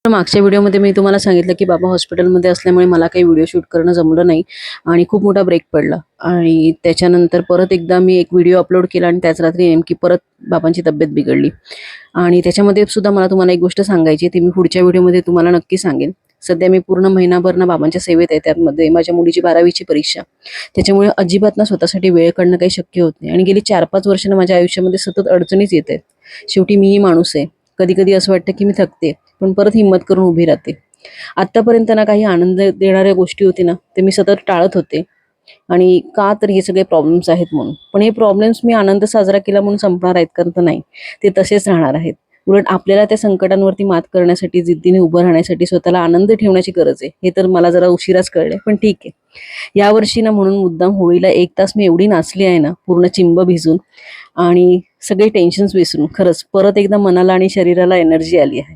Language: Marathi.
मागच्या व्हिडिओमध्ये मी तुम्हाला सांगितलं की बाबा हॉस्पिटलमध्ये असल्यामुळे मला काही व्हिडिओ शूट करणं जमलं नाही आणि खूप मोठा ब्रेक पडला आणि त्याच्यानंतर परत एकदा मी एक व्हिडिओ अपलोड केला आणि त्याच रात्री नेमकी परत बाबांची तब्येत बिघडली आणि त्याच्यामध्ये सुद्धा मला तुम्हाला एक गोष्ट सांगायची ती मी पुढच्या व्हिडिओमध्ये तुम्हाला नक्की सांगेन. सध्या मी पूर्ण महिनाभर ना बाबांच्या सेवेत आहे. त्यामध्ये माझ्या मुलीची 12वीची परीक्षा, त्याच्यामुळे अजिबात ना स्वतःसाठी वेळ काढणं काही शक्य होत नाही आणि गेली 4-5 वर्ष ना माझ्या आयुष्यामध्ये सतत अडचणीच येत आहेत. शेवटी मीही माणूस आहे. कधी कधी असं वाटतं की मी थकते, पण परत हिंमत करून उभी राहते. आत्तापर्यंत ना काही आनंद देणाऱ्या गोष्टी होती ना ते मी सतत टाळत होते आणि का तर हे सगळे प्रॉब्लेम्स आहेत म्हणून. पण हे प्रॉब्लेम्स मी आनंद साजरा केला म्हणून संपणार आहेत का? तर नाही, ते तसेच राहणार आहेत. उलट आपल्याला त्या संकटांवरती मात करण्यासाठी, जिद्दीने उभं राहण्यासाठी स्वतःला आनंद ठेवण्याची गरज आहे. हे तर मला जरा उशिराच कळलंय, पण ठीक आहे. यावर्षी ना म्हणून मुद्दाम होळीला 1 तास मी एवढी नाचली आहे ना, पूर्ण चिंब भिजून आणि सगळे टेन्शन्स विसरून. खरंच परत एकदा मनाला आणि शरीराला एनर्जी आली आहे.